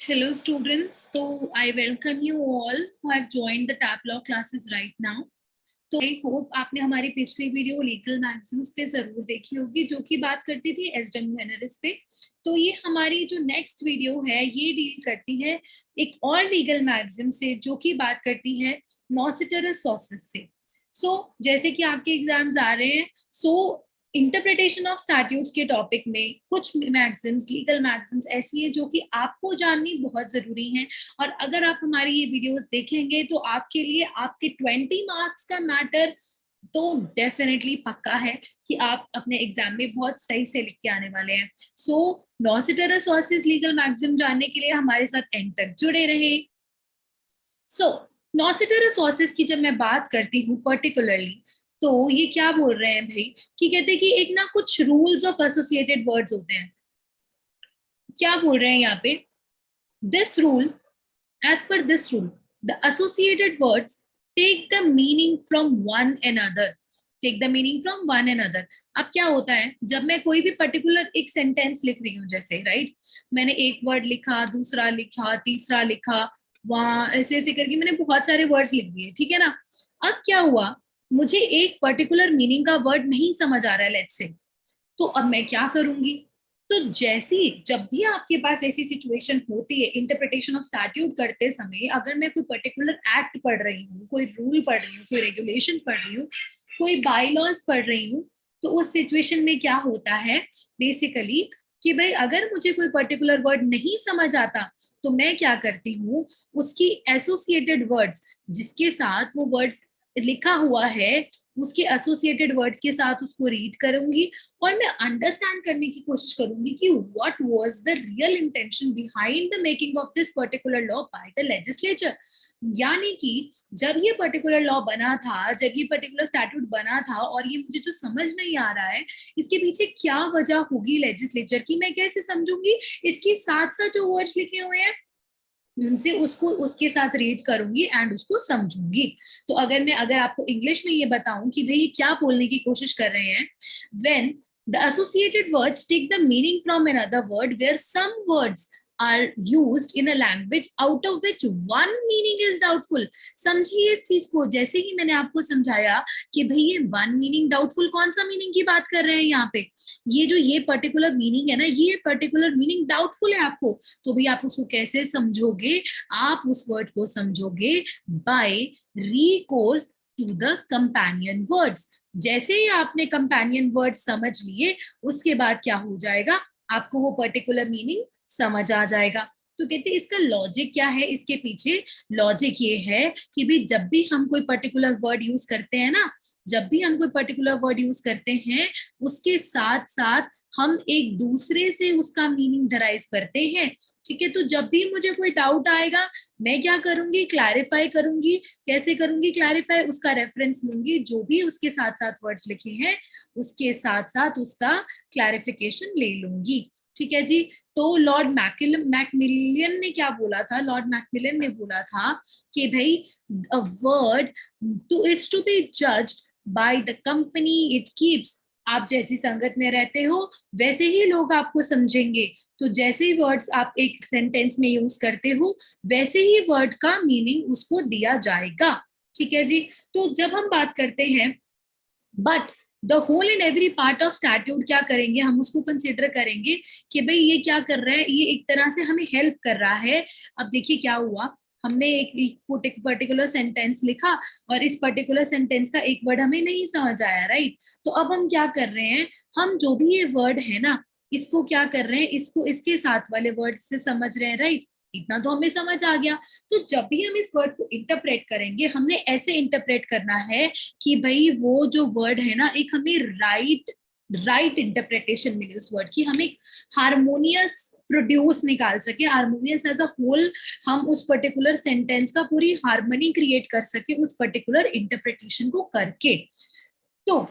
Hello students, so I welcome you all who have joined the TAP Law classes right now. तो I hope आपने हमारी पिछली video legal magazines पे जरूर देखी होगी जो कि बात करती थी SWNRS पे। तो ये हमारी जो नेक्स्ट वीडियो है ये डील करती है एक और लीगल मैगजीन से जो कि बात करती है नॉसिटरस सॉसेस से। जैसे कि आपके एग्जाम्स आ रहे हैं, इंटरप्रिटेशन ऑफ स्टैट्यूट्स के टॉपिक में कुछ मैगजीन्स, लीगल मैगजीन्स ऐसी है जो कि आपको जाननी बहुत जरूरी है। और अगर आप हमारी ये वीडियोस देखेंगे तो आपके लिए आपके 20 मार्क्स का मैटर तो डेफिनेटली पक्का है कि आप अपने एग्जाम में बहुत सही से लिख के आने वाले हैं। नॉसिटरस सॉसेस लीगल मैगजीन जानने के लिए हमारे साथ एंड तक जुड़े रहे। नॉसिटरस सॉसेस की जब मैं बात करती हूँ पर्टिकुलरली, तो ये क्या बोल रहे हैं भाई कि कहते हैं कि एक ना कुछ रूल्स ऑफ एसोसिएटेड वर्ड्स होते हैं। क्या बोल रहे हैं यहाँ पे, दिस रूल, एज पर this rule the associated words take the meaning from one another, take the meaning from one another. अब क्या होता है जब मैं कोई भी पर्टिकुलर एक सेंटेंस लिख रही हूँ, जैसे राइट मैंने एक वर्ड लिखा, दूसरा लिखा, तीसरा लिखा, वहां ऐसे ऐसे करके मैंने बहुत सारे वर्ड्स लिख दिए, ठीक है ना। अब क्या हुआ, मुझे एक पर्टिकुलर मीनिंग का वर्ड नहीं समझ आ रहा है लेट्स से, तो अब मैं क्या करूंगी। तो जैसी जब भी आपके पास ऐसी सिचुएशन होती है इंटरप्रिटेशन ऑफ स्टैट्यूट करते समय, अगर मैं कोई पर्टिकुलर एक्ट पढ़ रही हूँ, कोई रूल पढ़ रही हूँ, कोई रेगुलेशन पढ़ रही हूँ, कोई बाई लॉज पढ़ रही हूँ, तो उस सिचुएशन में क्या होता है बेसिकली कि भाई अगर मुझे कोई पर्टिकुलर वर्ड नहीं समझ आता तो मैं क्या करती हूँ, उसकी एसोसिएटेड वर्ड्स जिसके साथ वो वर्ड्स लिखा हुआ है उसके एसोसिएटेड वर्ड्स के साथ उसको रीड करूंगी और मैं अंडरस्टैंड करने की कोशिश करूंगी कि what was the real intention behind the making of this particular law by the legislature. यानी कि जब ये पर्टिकुलर लॉ बना था, जब ये पर्टिकुलर स्टैट्यूट बना था और ये मुझे जो समझ नहीं आ रहा है इसके पीछे क्या वजह होगी लेजिस्लेचर की, मैं कैसे समझूंगी। इसके साथ साथ जो वर्ड्स लिखे हुए हैं उनसे उसको उसके साथ रीड करूंगी एंड उसको समझूंगी। तो अगर आपको इंग्लिश में ये बताऊं कि भाई क्या बोलने की कोशिश कर रहे हैं, when the associated words take the meaning from another word where some words are used in a language out of which one meaning is doubtful। समझिए इस चीज को, जैसे ही मैंने आपको समझाया कि भाई ये वन मीनिंग डाउटफुल, कौन सा मीनिंग की बात कर रहे हैं यहाँ पे, ये जो ये पर्टिकुलर मीनिंग है ना, ये पर्टिकुलर मीनिंग डाउटफुल है आपको, तो भी आप उसको कैसे समझोगे, आप उस वर्ड को समझोगे by recourse to the companion words. जैसे ही आपने कंपेनियन वर्ड्स समझ लिए उसके बाद क्या हो जाएगा, आपको वो पर्टिकुलर मीनिंग समझ आ जाएगा। तो कहते हैं इसका लॉजिक क्या है, इसके पीछे लॉजिक ये है कि भी जब भी हम कोई पर्टिकुलर वर्ड यूज करते हैं ना, जब भी हम कोई पर्टिकुलर वर्ड यूज करते हैं उसके साथ साथ हम एक दूसरे से उसका मीनिंग डराइव करते हैं। ठीक है, तो जब भी मुझे कोई डाउट आएगा मैं क्या करूंगी, क्लैरिफाई करूंगी। कैसे करूंगी क्लैरिफाई, उसका रेफरेंस लूंगी, जो भी उसके साथ साथ वर्ड्स लिखे हैं उसके साथ साथ उसका क्लैरिफिकेशन ले लूंगी। ठीक है जी। तो लॉर्ड मैकमिलियन ने क्या बोला था, लॉर्ड मैकमिलियन ने बोला था कि भाई a word to is to be judged by the company it keeps. आप जैसी संगत में रहते हो वैसे ही लोग आपको समझेंगे। तो जैसे ही वर्ड्स आप एक सेंटेंस में यूज करते हो वैसे ही वर्ड का मीनिंग उसको दिया जाएगा। ठीक है जी। तो जब हम बात करते हैं but the whole and every part of statute क्या करेंगे, हम उसको कंसिडर करेंगे कि भाई ये क्या कर रहा है, ये एक तरह से हमें हेल्प कर रहा है। अब देखिए क्या हुआ, हमने एक पर्टिकुलर सेंटेंस लिखा और इस पर्टिकुलर सेंटेंस का एक वर्ड हमें नहीं समझ आया, राइट। तो अब हम क्या कर रहे हैं, हम जो भी ये वर्ड है ना इसको क्या कर रहे हैं, इसको इसके साथ वाले वर्ड से समझ रहे हैं, राइट। इतना तो हमें समझ आ गया। तो जब भी हम इस वर्ड को इंटरप्रेट करेंगे हमने ऐसे इंटरप्रेट करना है कि भाई वो जो वर्ड है ना एक हमें राइट इंटरप्रिटेशन मिले उस वर्ड की, हमें हारमोनियस प्रोड्यूस निकाल सके, हारमोनियस एज अ होल, हम उस पर्टिकुलर सेंटेंस का पूरी हारमोनी क्रिएट कर सके उस पर्टिकुलर इंटरप्रिटेशन को करके। तो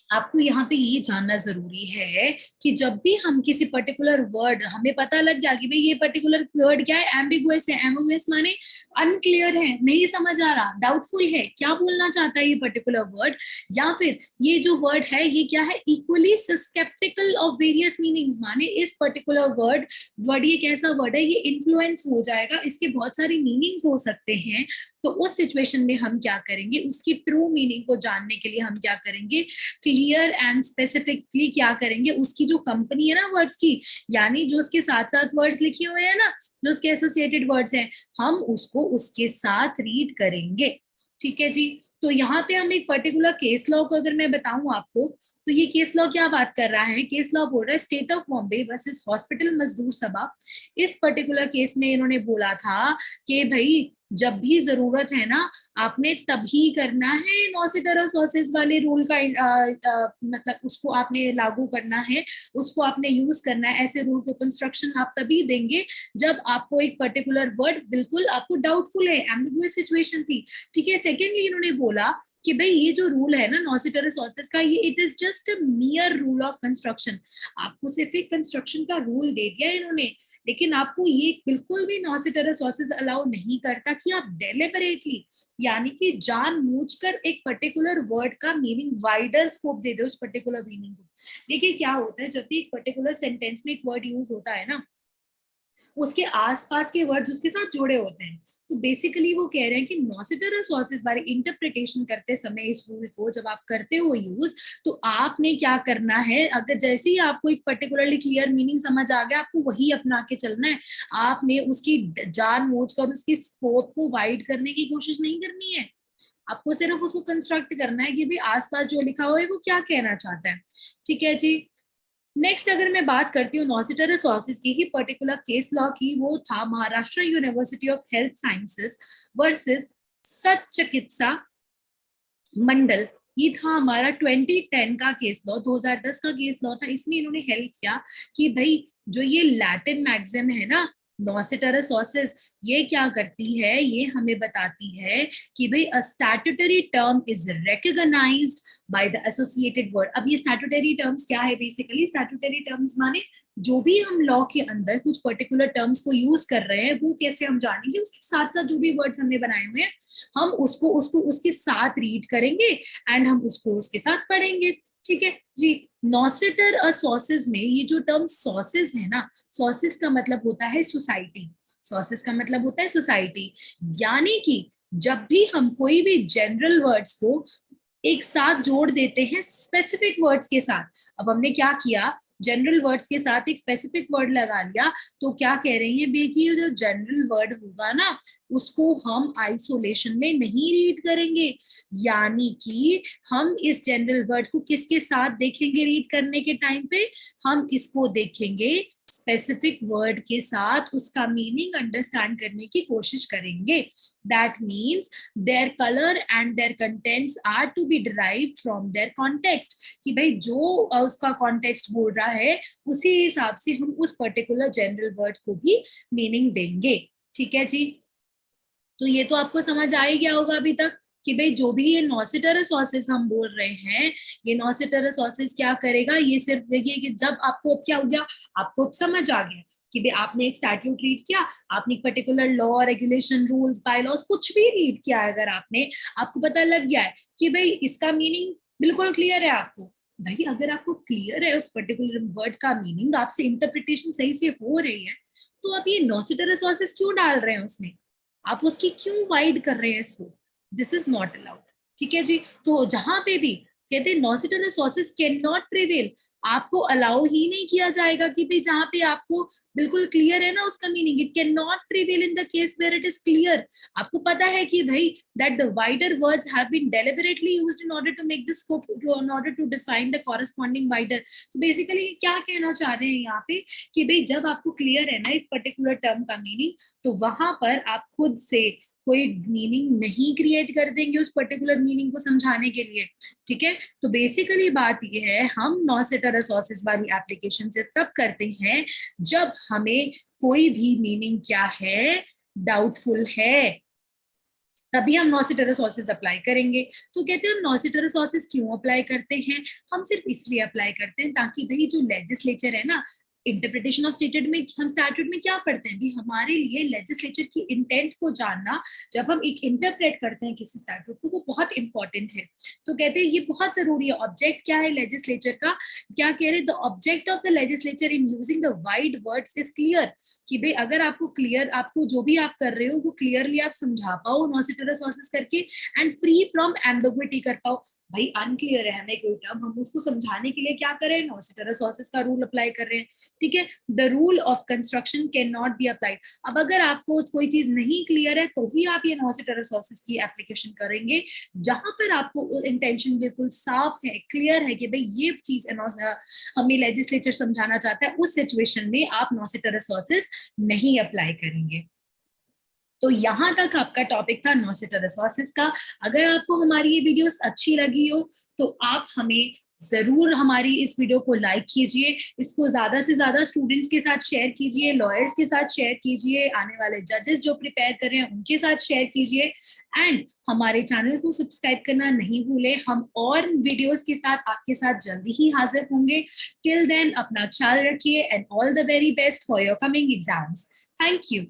आपको यहाँ पे ये जानना जरूरी है कि जब भी हम किसी पर्टिकुलर वर्ड, हमें पता लग गया कि भाई ये पर्टिकुलर वर्ड क्या है, एम्बिगुअस है। एम्बिगुअस माने अनक्लियर है, नहीं समझ आ रहा, डाउटफुल है, क्या बोलना चाहता है ये पर्टिकुलर वर्ड, या फिर ये जो वर्ड है ये क्या है, इक्वली सस्केप्टिकल ऑफ वेरियस मीनिंग्स, माने इस पर्टिकुलर वर्ड वर्ड ये कैसा वर्ड है, ये इन्फ्लुएंस हो जाएगा, इसके बहुत सारे मीनिंग्स हो सकते हैं। तो उस सिचुएशन में हम क्या करेंगे, उसकी ट्रू मीनिंग को जानने के लिए हम क्या करेंगे, क्लियर एंड स्पेसिफिकली क्या करेंगे, उसकी जो कंपनी है ना वर्ड्स की, यानी जो उसके साथ साथ वर्ड्स लिखे हुए हैं ना, जो उसके एसोसिएटेड वर्ड्स हैं, हम उसको उसके साथ रीड करेंगे। ठीक है जी। तो यहाँ पे हम एक पर्टिकुलर केस लॉ को अगर मैं बताऊं आपको, तो ये केस लॉ क्या बात कर रहा है, केस लॉ बोल रहा है state of Bombay versus hospital मजदूर सभा। इस पर्टिकुलर केस में इन्होंने बोला था कि भाई जब भी जरूरत है ना, आपने तभी करना है नॉसिटरस वाले रूल का मतलब उसको आपने लागू करना है, उसको आपने यूज करना है। ऐसे रूल को कंस्ट्रक्शन आप तभी देंगे जब आपको एक पर्टिकुलर वर्ड बिल्कुल आपको डाउटफुल है, एम्बिगुअस सिचुएशन थी। ठीक है। सेकेंडली इन्होंने बोला कि भाई ये जो रूल है ना नॉसिटरस का, ये it is just a मियर rule of construction. आपको सिर्फ एक कंस्ट्रक्शन का रूल दे दिया इन्होंने, लेकिन आपको ये बिल्कुल भी नॉसिटरस अलाउ नहीं करता कि आप डेलिबरेटली, यानी कि जानबूझकर एक पर्टिकुलर वर्ड का मीनिंग वाइडर स्कोप दे दे उस पर्टिकुलर मीनिंग को। देखिए क्या होता है, जब भी एक पर्टिकुलर सेंटेंस में एक वर्ड यूज होता है ना, उसके आसपास के वर्ड्स उसके साथ जुड़े होते हैं। तो बेसिकली वो कह रहे हैं कि नॉसिटरल सॉसेस बारे इंटरप्रिटेशन करते समय इस रूल को जब आप करते हो यूज, तो आपने क्या करना है, अगर जैसे ही आपको एक पर्टिकुलरली क्लियर मीनिंग समझ आ गया, आपको वही अपना के चलना है। आपने उसकी जानबूझकर उसकी स्कोप को वाइड करने की कोशिश नहीं करनी है। आपको सिर्फ उसको कंस्ट्रक्ट करना है कि भाई आसपास जो लिखा हुआ है वो क्या कहना चाहता है। ठीक है जी। नेक्स्ट अगर मैं बात करती हूँ नॉसिटरस सॉसेस की ही पर्टिकुलर केस लॉ की, वो था Maharashtra university of health sciences versus सच चिकित्सा मंडल। ये था हमारा 2010 का केस लॉ, 2010 का केस लॉ था। इसमें इन्होंने हेल्प किया कि भाई जो ये लैटिन मैक्सिम है ना नॉसिटरस सॉसेस, ये क्या करती है, ये हमें बताती है कि भाई a statutory term is recognised by the associated word. अब ये स्टैट्यूटरी टर्म्स क्या है, बेसिकली स्टैट्यूटरी टर्म्स माने जो भी हम लॉ के अंदर कुछ पर्टिकुलर टर्म्स को यूज कर रहे हैं, वो कैसे हम जानेंगे, उसके साथ साथ जो भी वर्ड्स हमने बनाए हुए हैं, हम उसको उसको उसके साथ रीड करेंगे एंड हम उसको उसके साथ पढ़ेंगे। ठीक है जी। नॉसिटर अ सॉसेस में ये जो टर्म सॉसेस है ना, सॉसेस का मतलब होता है सोसाइटी। सॉसेस का मतलब होता है सोसाइटी, यानी कि जब भी हम कोई भी जनरल वर्ड्स को एक साथ जोड़ देते हैं स्पेसिफिक वर्ड्स के साथ, अब हमने क्या किया, जनरल वर्ड्स के साथ एक स्पेसिफिक वर्ड लगा लिया, तो क्या कह रही है बेटी, जो जनरल वर्ड होगा ना उसको हम आइसोलेशन में नहीं रीड करेंगे, यानी कि हम इस जनरल वर्ड को किसके साथ देखेंगे रीड करने के टाइम पे, हम इसको देखेंगे स्पेसिफिक वर्ड के साथ, उसका मीनिंग अंडरस्टैंड करने की कोशिश करेंगे। That means their color and their contents are to be derived from their context, कि भाई जो उसका कॉन्टेक्स्ट बोल रहा है उसी हिसाब से हम उस पर्टिकुलर जनरल वर्ड को भी मीनिंग देंगे। ठीक है जी। तो ये तो आपको समझ आ ही गया होगा अभी तक कि भाई जो भी ये नॉसिटरस सॉसेस हम बोल रहे हैं, ये नॉसिटरस सॉसेस क्या करेगा, ये सिर्फ देखिए कि जब आपको क्या हो गया, आपको समझ आ गया कि भाई आपने एक स्टैट्यूट रीड किया, आपने एक particular law regulation rules bylaws कुछ भी रीड किया है, अगर आपने, आपको पता लग गया है कि भाई इसका मीनिंग बिल्कुल क्लियर है आपको, भाई अगर आपको क्लियर है उस पर्टिकुलर वर्ड का मीनिंग, आपसे इंटरप्रिटेशन सही से हो रही है, तो आप ये नॉसिटरस सॉसेस क्यों डाल रहे हैं उसमें, आप उसकी क्यों वाइड कर रहे हैं इसको, दिस इज नॉट अलाउड। ठीक है जी। तो जहां पे भी कहते हैं नॉसिटरस सॉसेस कैन नॉट प्रिवेल, आपको अलाउ ही नहीं किया जाएगा कि भाई जहां पे आपको बिल्कुल क्लियर है ना उसका meaning, it can not prevail in the case where it is clear. आपको पता है कि भाई that the wider words have been deliberately used in order to make the scope, in order to define the corresponding wider. तो basically क्या कहना चाह रहे हैं यहाँ पे कि भाई जब आपको क्लियर है ना एक पर्टिकुलर टर्म का मीनिंग, तो वहां पर आप खुद से कोई मीनिंग नहीं क्रिएट कर देंगे उस पर्टिकुलर मीनिंग को समझाने के लिए। ठीक है। तो बेसिकली बात ये है, हम नॉसिटरस सॉसेस वाली एप्लीकेशन से तब करते हैं जब हमें कोई भी मीनिंग क्या है, डाउटफुल है, तभी हम नॉसिटरसॉसिस अप्लाई करेंगे। तो कहते हैं हम नॉसिटरसॉसिस क्यों अप्लाई करते हैं? हम सिर्फ इसलिए अप्लाई करते हैं ताकि भाई जो लेजिस्लेचर है ना, इंटरप्रिटेशन ऑफ स्टेटमेंट में हम स्टैट्यूट में क्या पढ़ते हैं भी, हमारे लिए लेजिस्लेचर की इंटेंट को जानना जब हम एक इंटरप्रेट करते हैं किसी स्टैट्यूट को, वो बहुत इंपॉर्टेंट है। तो कहते हैं ये बहुत जरूरी है। ऑब्जेक्ट क्या है लेजिस्लेचर का? क्या कह रहे, the object of the legislature in using the wide words is clear. कि भाई अगर आपको क्लियर, आपको जो भी आप कर रहे हो वो क्लियरली आप समझा पाओ नॉसिटरसॉसिस करके, एंड फ्री फ्रॉम एम्बिग्विटी कर पाओ। भाई अनक्लियर है हमें कोई टर्म, हम उसको समझाने के लिए क्या करें, नॉसिटरसॉसिस का रूल अप्लाई कर रहे हैं। ठीक है, the rule of construction can not be applied. अब अगर आपको कोई चीज नहीं क्लियर है तो ही आप ये नॉसिटरसॉसिस की एप्लीकेशन करेंगे। जहां पर आपको इंटेंशन बिल्कुल साफ है, क्लियर है कि भाई ये चीज हमें लेजिस्लेचर समझाना चाहता है, उस सिचुएशन में आप नॉसिटरसॉसिस नहीं अप्लाई करेंगे। तो यहाँ तक आपका टॉपिक था नॉसिटरसॉसिस का। अगर आपको हमारी ये वीडियोस अच्छी लगी हो तो आप हमें जरूर हमारी इस वीडियो को लाइक कीजिए, इसको ज्यादा से ज्यादा स्टूडेंट्स के साथ शेयर कीजिए, लॉयर्स के साथ शेयर कीजिए, आने वाले जजेस जो प्रिपेयर कर रहे हैं उनके साथ शेयर कीजिए, एंड हमारे चैनल को सब्सक्राइब करना नहीं भूलें। हम और वीडियोस के साथ आपके साथ जल्दी ही हाजिर होंगे। टिल देन अपना ख्याल रखिए and all the very best for your coming exams. Thank you.